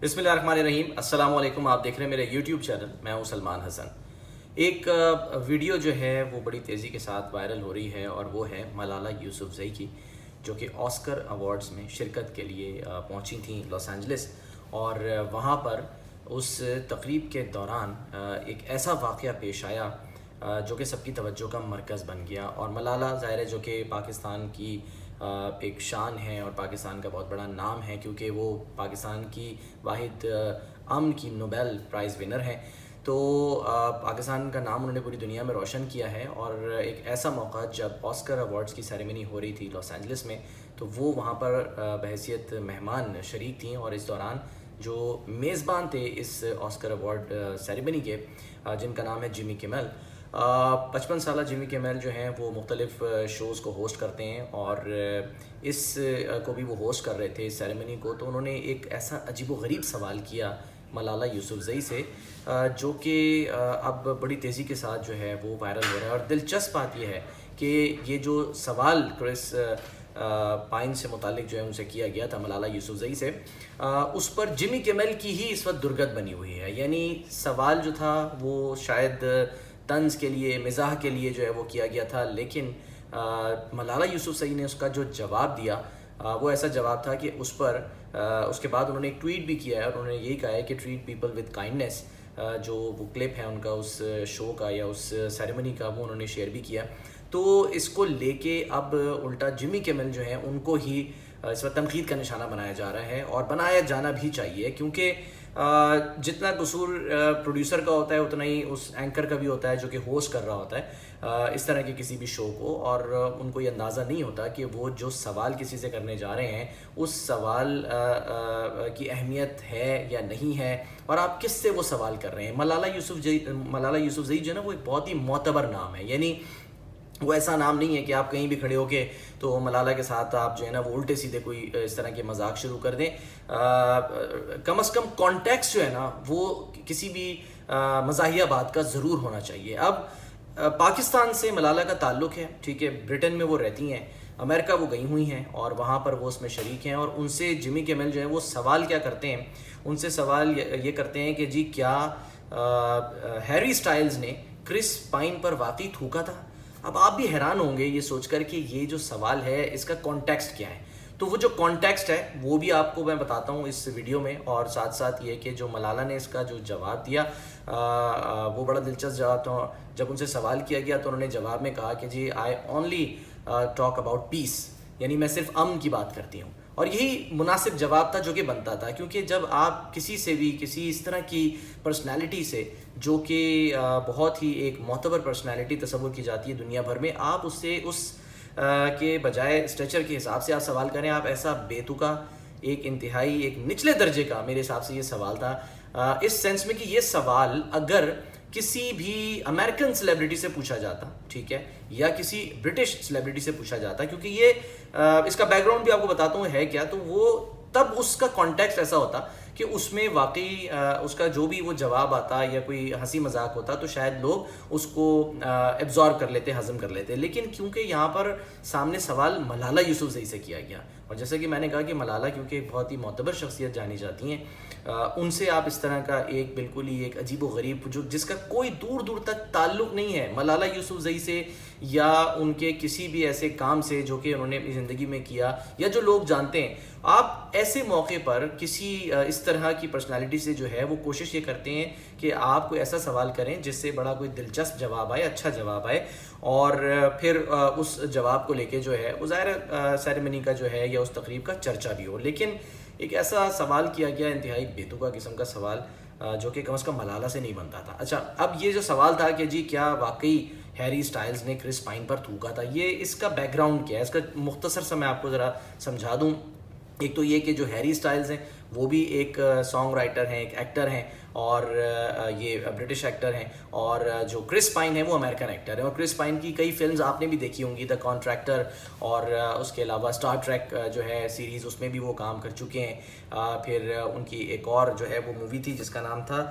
بسم اللہ الرحمن الرحیم، السلام علیکم۔ آپ دیکھ رہے ہیں میرے یوٹیوب چینل، میں ہوں سلمان حسن۔ ایک ویڈیو جو ہے وہ بڑی تیزی کے ساتھ وائرل ہو رہی ہے اور وہ ہے ملالہ یوسفزئی کی، جو کہ آسکر ایوارڈز میں شرکت کے لیے پہنچی تھیں لاس اینجلس، اور وہاں پر اس تقریب کے دوران ایک ایسا واقعہ پیش آیا جو کہ سب کی توجہ کا مرکز بن گیا۔ اور ملالہ ظاہر ہے جو کہ پاکستان کی ایک شان ہے اور پاکستان کا بہت بڑا نام ہے، کیونکہ وہ پاکستان کی واحد امن کی نوبیل پرائز ونر ہیں، تو پاکستان کا نام انہوں نے پوری دنیا میں روشن کیا ہے۔ اور ایک ایسا موقع جب آسکر ایوارڈز کی سیریمنی ہو رہی تھی لاس اینجلس میں، تو وہ وہاں پر بحیثیت مہمان شریک تھیں، اور اس دوران جو میزبان تھے اس آسکر ایوارڈ سیریمنی کے، جن کا نام ہے جیمی کیمل، 55 سالہ جیمی کیمل جو ہیں وہ مختلف شوز کو ہوسٹ کرتے ہیں، اور اس کو بھی وہ ہوسٹ کر رہے تھے اس سیریمنی کو۔ تو انہوں نے ایک ایسا عجیب و غریب سوال کیا ملالہ یوسفزئی سے، جو کہ اب بڑی تیزی کے ساتھ جو ہے وہ وائرل ہو رہا ہے۔ اور دلچسپ بات یہ ہے کہ یہ جو سوال کرس پائن سے متعلق جو ہے ان سے کیا گیا تھا ملالہ یوسفزئی سے، اس پر جیمی کیمل کی ہی اس وقت درگت بنی ہوئی ہے۔ یعنی سوال جو تھا وہ شاید طنز کے لیے، مزاح کے لیے جو ہے وہ کیا گیا تھا، لیکن ملالہ یوسفزئی نے اس کا جو جواب دیا وہ ایسا جواب تھا کہ اس پر اس کے بعد انہوں نے ایک ٹویٹ بھی کیا ہے، اور انہوں نے یہی کہا ہے کہ ٹریٹ پیپل ود کائنڈنیس، جو وہ کلپ ہے ان کا اس شو کا یا اس سیریمنی کا، وہ انہوں نے شیئر بھی کیا۔ تو اس کو لے کے اب الٹا جیمی کیمل جو ہیں ان کو ہی اس وقت تنقید کا نشانہ بنایا جا رہا ہے، اور بنایا جانا بھی چاہیے، کیونکہ جتنا قصور پروڈیوسر کا ہوتا ہے اتنا ہی اس اینکر کا بھی ہوتا ہے جو کہ ہوسٹ کر رہا ہوتا ہے اس طرح کے کسی بھی شو کو، اور ان کو یہ اندازہ نہیں ہوتا کہ وہ جو سوال کسی سے کرنے جا رہے ہیں اس سوال کی اہمیت ہے یا نہیں ہے، اور آپ کس سے وہ سوال کر رہے ہیں۔ ملالہ یوسفزئی جو ہے نا وہ ایک بہت ہی معتبر نام ہے، یعنی وہ ایسا نام نہیں ہے کہ آپ کہیں بھی کھڑے ہو کے تو ملالہ کے ساتھ آپ جو ہے نا وہ الٹے سیدھے کوئی اس طرح کے مذاق شروع کر دیں۔ کم از کم کانٹیکسٹ جو ہے نا وہ کسی بھی مزاحیہ بات کا ضرور ہونا چاہیے۔ اب پاکستان سے ملالہ کا تعلق ہے، ٹھیک ہے، برٹن میں وہ رہتی ہیں، امریکہ وہ گئی ہوئی ہیں، اور وہاں پر وہ اس میں شریک ہیں، اور ان سے جیمی کیمل جو ہے وہ سوال کیا کرتے ہیں، ان سے سوال یہ کرتے ہیں کہ جی کیا ہیری سٹائلز نے کرس پائن پر واقعی تھوکا تھا؟ اب آپ بھی حیران ہوں گے یہ سوچ کر کہ یہ جو سوال ہے اس کا کانٹیکسٹ کیا ہے۔ تو وہ جو کانٹیکسٹ ہے وہ بھی آپ کو میں بتاتا ہوں اس ویڈیو میں، اور ساتھ ساتھ یہ کہ جو ملالہ نے اس کا جو جواب دیا وہ بڑا دلچسپ جواب تھا۔ جب ان سے سوال کیا گیا تو انہوں نے جواب میں کہا کہ جی آئی اونلی ٹاک اباؤٹ پیس، یعنی میں صرف امن کی بات کرتی ہوں، اور یہی مناسب جواب تھا جو کہ بنتا تھا، کیونکہ جب آپ کسی سے بھی کسی اس طرح کی پرسنالٹی سے جو کہ بہت ہی ایک معتبر پرسنالٹی تصور کی جاتی ہے دنیا بھر میں، آپ اس سے اس کے بجائے اسٹیچر کے حساب سے آپ سوال کریں، آپ ایسا بے تکا ایک انتہائی ایک نچلے درجے کا میرے حساب سے یہ سوال تھا، اس سینس میں کہ یہ سوال اگر کسی بھی امریکن سیلیبریٹی سے پوچھا جاتا، ٹھیک ہے، یا کسی برٹش سیلیبریٹی سے پوچھا جاتا، کیونکہ یہ اس کا بیک گراؤنڈ بھی آپ کو بتاتا ہوں ہے کیا، تو وہ تب اس کا کانٹیکسٹ ایسا ہوتا کہ اس میں واقعی اس کا جو بھی وہ جواب آتا یا کوئی ہنسی مذاق ہوتا تو شاید لوگ اس کو ایبزارب کر لیتے، ہضم کر لیتے، لیکن کیونکہ یہاں پر سامنے سوال ملالہ یوسفزئی سے کیا گیا، اور جیسے کہ میں نے کہا کہ ملالہ کیونکہ بہت ہی معتبر شخصیت جانی جاتی ہیں، ان سے آپ اس طرح کا ایک بالکل ہی ایک عجیب و غریب جس کا کوئی دور دور تک تعلق نہیں ہے ملالہ یوسفزئی سے یا ان کے کسی بھی ایسے کام سے جو کہ انہوں نے اپنی زندگی میں کیا یا جو لوگ جانتے ہیں، آپ ایسے موقع پر کسی اس طرح کی پرسنالٹی سے جو ہے وہ کوشش یہ کرتے ہیں کہ آپ کوئی ایسا سوال کریں جس سے بڑا کوئی دلچسپ جواب آئے، اچھا جواب آئے، اور پھر اس جواب کو لے کے جو ہے وہ ظاہر سیریمنی کا جو ہے یا اس تقریب کا چرچا بھی ہو۔ لیکن ایک ایسا سوال کیا گیا انتہائی بیتوقع قسم کا سوال جو کہ کم از کم ملالہ سے نہیں بنتا تھا۔ اچھا، اب یہ جو سوال تھا کہ جی کیا واقعی ہیری سٹائلز نے کرس پائن پر تھوکا تھا، یہ اس کا بیک گراؤنڈ کیا ہے، اس کا مختصر سا میں آپ کو ذرا سمجھا دوں۔ ایک تو یہ کہ جو ہیری سٹائلز ہیں وہ بھی ایک سانگ رائٹر ہیں، ایک ایکٹر ہیں، اور یہ برٹش ایکٹر ہیں، اور جو کرس پائن ہے وہ امریکن ایکٹر ہیں، اور کرس پائن کی کئی فلمز آپ نے بھی دیکھی ہوں گی، دا کانٹریکٹر، اور اس کے علاوہ اسٹار ٹریک جو ہے سیریز، اس میں بھی وہ کام کر چکے ہیں. پھر ان کی ایک اور جو ہے وہ مووی تھی جس کا نام تھا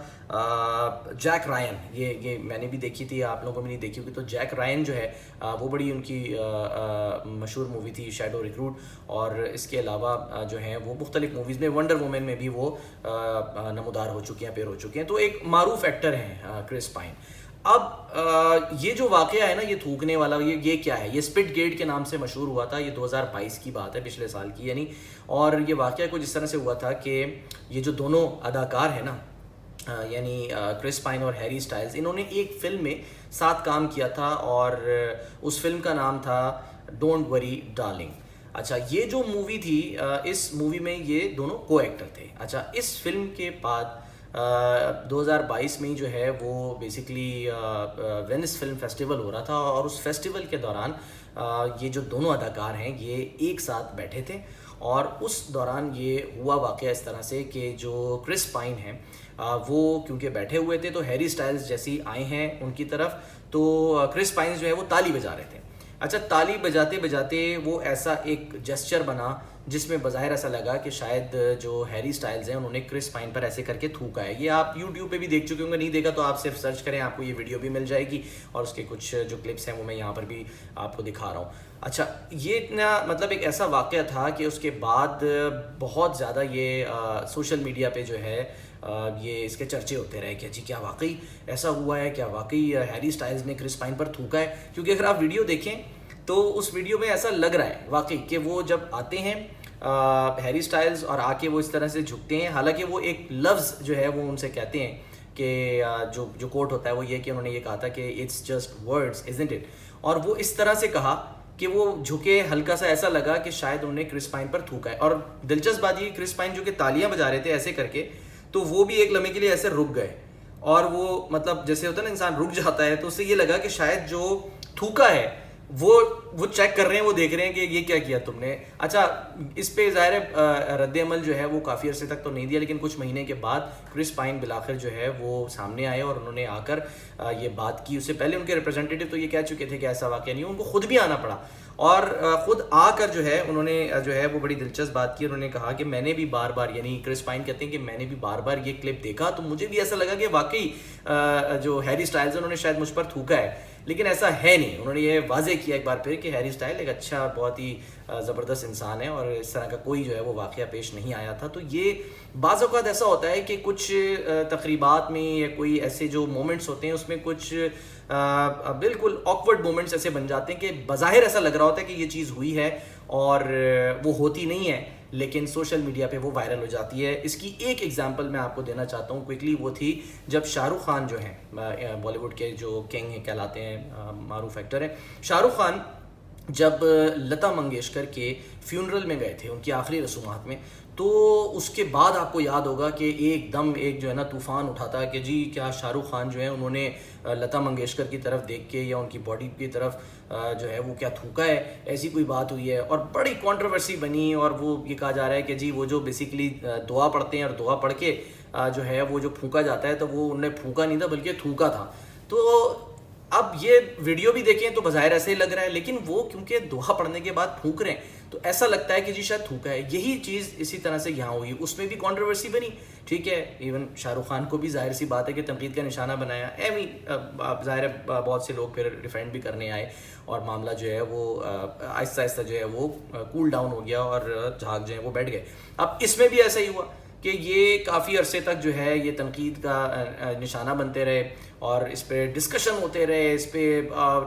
جیک رائن، یہ میں نے بھی دیکھی تھی، آپ لوگوں نے نہیں دیکھی ہوگی. تو جیک رائن جو ہے وہ بڑی ان کی مشہور مووی تھی، شیڈو ریکروٹ. اور اس کے علاوہ جو ہیں وہ مختلف موویز میں، ونڈر وومن میں بھی وہ نمودار ہو چکے ہیں، اپیئر ہو چکے ہیں. تو ایک معروف ایکٹر ہیں کرس پائن. اب یہ جو واقعہ ہے نا، یہ تھوکنے والا، یہ کیا ہے؟ یہ اسپٹ گیٹ کے نام سے مشہور ہوا تھا. یہ 2022 کی بات ہے، پچھلے سال کی یعنی. اور یہ واقعہ کچھ اس طرح سے ہوا تھا کہ یہ جو دونوں اداکار ہیں نا، یعنی کرس پائن اور ہیری سٹائلز، انہوں نے ایک فلم میں ساتھ کام کیا تھا، اور اس فلم کا نام تھا ڈونٹ وری ڈارلنگ. اچھا، یہ جو مووی تھی، اس مووی میں یہ دونوں کو ایکٹر تھے. اچھا، اس فلم کے بعد 2022 میں جو ہے وہ بیسکلی وینس فلم فیسٹیول ہو رہا تھا، اور اس فیسٹیول کے دوران یہ جو دونوں اداکار ہیں یہ ایک ساتھ بیٹھے تھے. اور اس دوران یہ ہوا واقعہ اس طرح سے کہ جو کرس پائن ہیں وہ کیونکہ بیٹھے ہوئے تھے، تو ہیری سٹائلز جیسی آئے ہیں ان کی طرف، تو کرس پائن جو ہے وہ تالی بجا رہے تھے. اچھا، تالی بجاتے بجاتے وہ ایسا ایک جسچر بنا جس میں بظاہر ایسا لگا کہ شاید جو ہیری سٹائلز ہیں انہوں نے کرس پائن پر ایسے کر کے تھوکا ہے. یہ آپ یوٹیوب پہ بھی دیکھ چکے ہوں گے، نہیں دیکھا تو آپ صرف سرچ کریں، آپ کو یہ ویڈیو بھی مل جائے گی، اور اس کے کچھ جو کلپس ہیں وہ میں یہاں پر بھی آپ کو دکھا رہا ہوں. اچھا، یہ اتنا مطلب ایک ایسا واقعہ تھا کہ اس کے بعد بہت زیادہ یہ سوشل میڈیا پہ جو ہے یہ اس کے چرچے ہوتے رہے کہ جی کیا واقعی ایسا ہوا ہے، کیا واقعی ہیری سٹائلز نے کرس پائن پر تھوکا ہے. کیونکہ اگر آپ ویڈیو دیکھیں تو اس ویڈیو میں ایسا لگ رہا ہے واقعی کہ وہ جب آتے ہیں ہیری سٹائلز اور آ کے وہ اس طرح سے جھکتے ہیں، حالانکہ وہ ایک لفظ جو ہے وہ ان سے کہتے ہیں کہ جو کوٹ ہوتا ہے وہ یہ کہ انہوں نے یہ کہا تھا کہ it's just words isn't it. اور وہ اس طرح سے کہا کہ وہ جھکے، ہلکا سا ایسا لگا کہ شاید انہوں نے کرس پائن پر تھوکا ہے. اور دلچسپ بات یہ، کرس پائن جو کہ تالیاں بجا رہے تھے ایسے کر کے، تو وہ بھی ایک لمحے کے لیے ایسے رک گئے، اور وہ مطلب جیسے ہوتا ہے نا انسان رک جاتا ہے، تو اس سے یہ لگا کہ شاید جو تھوکا ہے وہ چیک کر رہے ہیں، وہ دیکھ رہے ہیں کہ یہ کیا کیا تم نے. اچھا، اس پہ ظاہر رد عمل جو ہے وہ کافی عرصے تک تو نہیں دیا، لیکن کچھ مہینے کے بعد کرس پائن بالآخر جو ہے وہ سامنے آئے اور انہوں نے آ کر یہ بات کی. اس سے پہلے ان کے ریپرزینٹیٹیو تو یہ کہہ چکے تھے کہ ایسا واقعہ نہیں، ان کو خود بھی آنا پڑا، اور خود آ کر جو ہے انہوں نے جو ہے وہ بڑی دلچسپ بات کی. انہوں نے کہا کہ میں نے بھی بار بار، یعنی کرس پائن کہتے ہیں کہ میں نے بھی بار بار یہ کلپ دیکھا تو مجھے بھی ایسا لگا کہ واقعی جو ہیری سٹائلز انہوں نے شاید مجھ پر تھوکا ہے، لیکن ایسا ہے نہیں. انہوں نے یہ واضح کیا ایک بار پھر کہ ہیری سٹائل ایک اچھا، بہت ہی زبردست انسان ہے، اور اس طرح کا کوئی جو ہے وہ واقعہ پیش نہیں آیا تھا. تو یہ بعض اوقات ایسا ہوتا ہے کہ کچھ تقریبات میں یا کوئی ایسے جو مومنٹس ہوتے ہیں اس میں کچھ بالکل آکورڈ مومنٹس ایسے بن جاتے ہیں کہ بظاہر ایسا لگ رہا ہوتا ہے کہ یہ چیز ہوئی ہے اور وہ ہوتی نہیں ہے، لیکن سوشل میڈیا پہ وہ وائرل ہو جاتی ہے. اس کی ایک ایگزامپل میں آپ کو دینا چاہتا ہوں کوئکلی. وہ تھی جب شاہ رخ خان جو ہیں بالی ووڈ کے جو کنگ ہیں کہلاتے ہیں، معروف ایکٹر ہیں، شاہ رخ خان جب لتا منگیشکر کے فیونرل میں گئے تھے، ان کی آخری رسومات میں، تو اس کے بعد آپ کو یاد ہوگا کہ ایک دم ایک جو ہے نا طوفان اٹھا تھا کہ جی کیا شاہ رخ خان جو ہیں انہوں نے لتا منگیشکر کی طرف دیکھ کے یا ان کی باڈی کی طرف جو ہے وہ کیا تھوکا ہے، ایسی کوئی بات ہوئی ہے. اور بڑی کنٹروورسی بنی، اور وہ یہ کہا جا رہا ہے کہ جی وہ جو بیسیکلی دعا پڑھتے ہیں اور دعا پڑھ کے جو ہے وہ جو پھونکا جاتا ہے، تو وہ انہوں نے پھونکا نہیں تھا بلکہ تھوکا تھا. تو اب یہ ویڈیو بھی دیکھیں تو بظاہر ایسے ہی لگ رہا ہے، لیکن وہ کیونکہ دعا پڑھنے کے بعد پھونک رہے ہیں تو ایسا لگتا ہے کہ جی شاید تھوکا ہے. یہی چیز اسی طرح سے یہاں ہوئی، اس میں بھی کنٹروورسی بنی. ٹھیک ہے، ایون شاہ رخ خان کو بھی ظاہر سی بات ہے کہ تنقید کا نشانہ بنایا، ظاہر ہے بہت سے لوگ پھر ڈیفینڈ بھی کرنے آئے، اور معاملہ جو ہے وہ آہستہ آہستہ جو ہے وہ کول ڈاؤن ہو گیا، اور جھاگ جو ہے وہ بیٹھ گئے. اب اس میں بھی ایسا ہی ہوا کہ یہ کافی عرصے تک جو ہے یہ تنقید کا نشانہ بنتے رہے، اور اس پہ ڈسکشن ہوتے رہے، اس پہ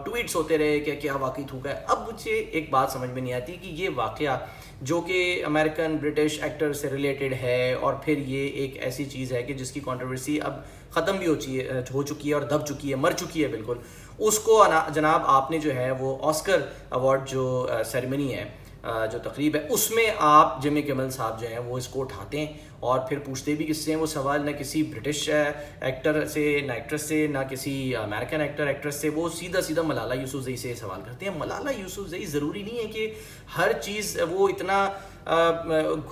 ٹویٹس ہوتے رہے کہ کیا واقعی تھوکا ہے. اب مجھے ایک بات سمجھ میں نہیں آتی کہ یہ واقعہ جو کہ امریکن برٹش ایکٹر سے ریلیٹڈ ہے، اور پھر یہ ایک ایسی چیز ہے کہ جس کی کنٹروورسی اب ختم بھی ہو چکی ہے اور دب چکی ہے، مر چکی ہے بالکل. اس کو جناب آپ نے جو ہے وہ آسکر ایوارڈ جو سیریمنی ہے جو تقریب ہے اس میں آپ جمی کمل صاحب جو ہیں وہ اس کو اٹھاتے ہیں اور پھر پوچھتے بھی کس سے ہیں وہ سوال، نہ کسی برٹش ایکٹر سے نہ ایکٹریس سے نہ کسی امریکن ایکٹر ایکٹریس سے، وہ سیدھا ملالہ یوسفزئی سے سوال کرتے ہیں. ملالہ یوسفزئی ضروری نہیں ہے کہ ہر چیز وہ اتنا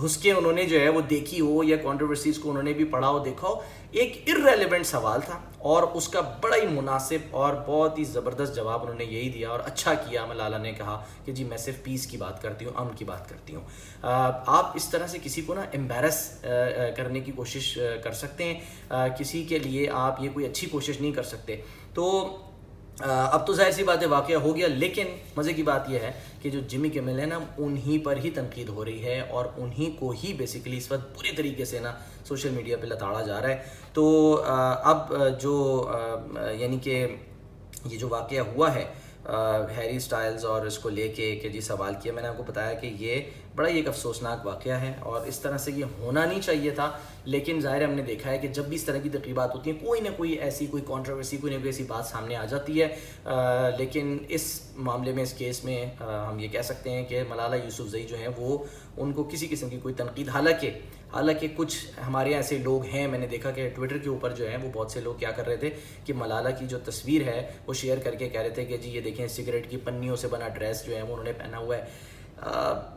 گھس کے انہوں نے جو ہے وہ دیکھی ہو یا کنٹروورسیز کو انہوں نے بھی پڑھا ہو دیکھا ہو. ایک ارریلیونٹ سوال تھا اور اس کا بڑا ہی مناسب اور بہت ہی زبردست جواب انہوں نے یہی دیا اور اچھا کیا. ملالہ نے کہا کہ جی میں صرف پیس کی بات کرتی ہوں، امن کی بات کرتی ہوں. آپ اس طرح سے کسی کو نا امبیرس کرنے کی کوشش کر سکتے ہیں، کسی کے لیے آپ یہ کوئی اچھی کوشش نہیں کر سکتے. تو اب تو ظاہر سی بات ہے واقعہ ہو گیا، لیکن مزے کی بات یہ ہے کہ جو جمی کیمل ہے نا انہی پر ہی تنقید ہو رہی ہے اور انہی کو ہی بیسیکلی اس وقت پوری طریقے سے نا سوشل میڈیا پہ لتاڑا جا رہا ہے. تو اب جو یعنی کہ یہ جو واقعہ ہوا ہے ہیری سٹائلز اور اس کو لے کے کہ جی سوال کیا، میں نے آپ کو بتایا کہ یہ بڑا ہی ایک افسوسناک واقعہ ہے اور اس طرح سے یہ ہونا نہیں چاہیے تھا. لیکن ظاہر ہم نے دیکھا ہے کہ جب بھی اس طرح کی تقریبات ہوتی ہیں کوئی نہ کوئی ایسی کوئی کنٹروورسی، کوئی نہ کوئی ایسی بات سامنے آ جاتی ہے. لیکن اس معاملے میں، اس کیس میں ہم یہ کہہ سکتے ہیں کہ ملالہ یوسفزئی جو ہیں وہ ان کو کسی قسم کی کوئی تنقید، حالانکہ کچھ ہمارے ایسے لوگ ہیں، میں نے دیکھا کہ ٹویٹر کے اوپر جو ہیں وہ بہت سے لوگ کیا کر رہے تھے کہ ملالہ کی جو تصویر ہے وہ شیئر کر کے کہہ رہے تھے کہ جی یہ دیکھیں سگریٹ کی پنیوں سے بنا ڈریس جو ہے وہ انہوں نے پہنا ہوا ہے.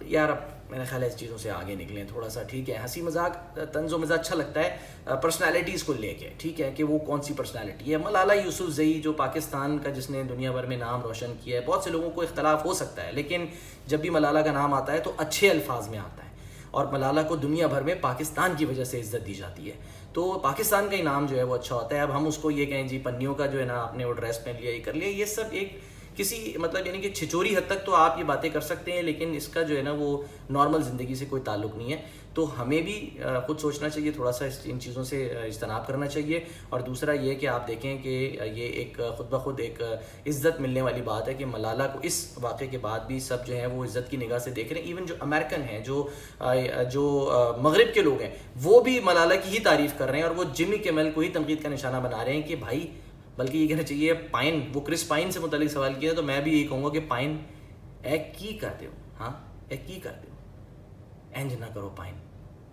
یار اب میرا خیال ہے اس چیزوں سے آگے نکلیں تھوڑا سا، ٹھیک ہے؟ ہنسی مذاق، طنز و مزاح اچھا لگتا ہے پرسنالٹیز کو لے کے، ٹھیک ہے کہ وہ کون سی پرسنالٹی ہے. ملالہ یوسفزئی جو پاکستان کا، جس نے دنیا بھر میں نام روشن کیا ہے، بہت سے لوگوں کو اختلاف ہو سکتا ہے لیکن جب بھی ملالہ کا نام آتا ہے تو اچھے الفاظ میں آتا ہے اور ملالہ کو دنیا بھر میں پاکستان کی وجہ سے عزت دی جاتی ہے. تو پاکستان کا انعام جو ہے وہ اچھا ہوتا ہے. اب ہم اس کو یہ کہیں جی پنیوں کا جو ہے نا آپ نے وہ ڈریس پہن لیا، یہ کر لیا، یہ سب ایک کسی مطلب یعنی کہ چھچوری حد تک تو آپ یہ باتیں کر سکتے ہیں لیکن اس کا جو ہے نا وہ نارمل زندگی سے کوئی تعلق نہیں ہے. تو ہمیں بھی خود سوچنا چاہیے، تھوڑا سا ان چیزوں سے اجتناب کرنا چاہیے. اور دوسرا یہ کہ آپ دیکھیں کہ یہ ایک خود بخود ایک عزت ملنے والی بات ہے کہ ملالہ کو اس واقعے کے بعد بھی سب جو ہیں وہ عزت کی نگاہ سے دیکھ رہے ہیں. ایون جو امریکن ہیں، جو مغرب کے لوگ ہیں، وہ بھی ملالہ کی ہی تعریف کر رہے ہیں اور وہ جمی کیمل کو ہی تنقید کا نشانہ بنا رہے ہیں کہ بھائی، بلکہ یہ کہنا چاہیے پائن، وہ کرس پائن سے متعلق سوال کیا تو میں بھی یہی کہوں گا کہ پائن ایک کی کرتے ہو، ہاں ایک کی کرتے ہو، اینج نہ کرو پائن.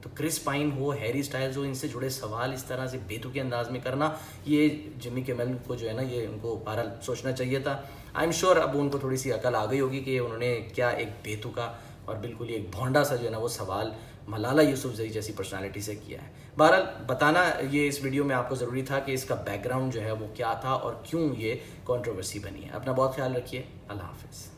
تو کرس پائن ہو، ہیری سٹائلز ہو، ان سے جڑے سوال اس طرح سے بیتوقع انداز میں کرنا، یہ جمی کیمل کو جو ہے نا یہ ان کو بہرحال سوچنا چاہیے تھا. آئی ایم شیور اب ان کو تھوڑی سی عقل آ گئی ہوگی کہ انہوں نے کیا ایک بیتوقع اور بالکل ہی ایک بھونڈا سا جو ہے نا وہ سوال ملالہ یوسفزئی جیسی پرسنالٹی سے کیا ہے. بہرحال بتانا یہ اس ویڈیو میں آپ کو ضروری تھا کہ اس کا بیک گراؤنڈ جو ہے وہ کیا تھا اور کیوں یہ کنٹروورسی بنی ہے. اپنا بہت خیال رکھیے. اللہ حافظ.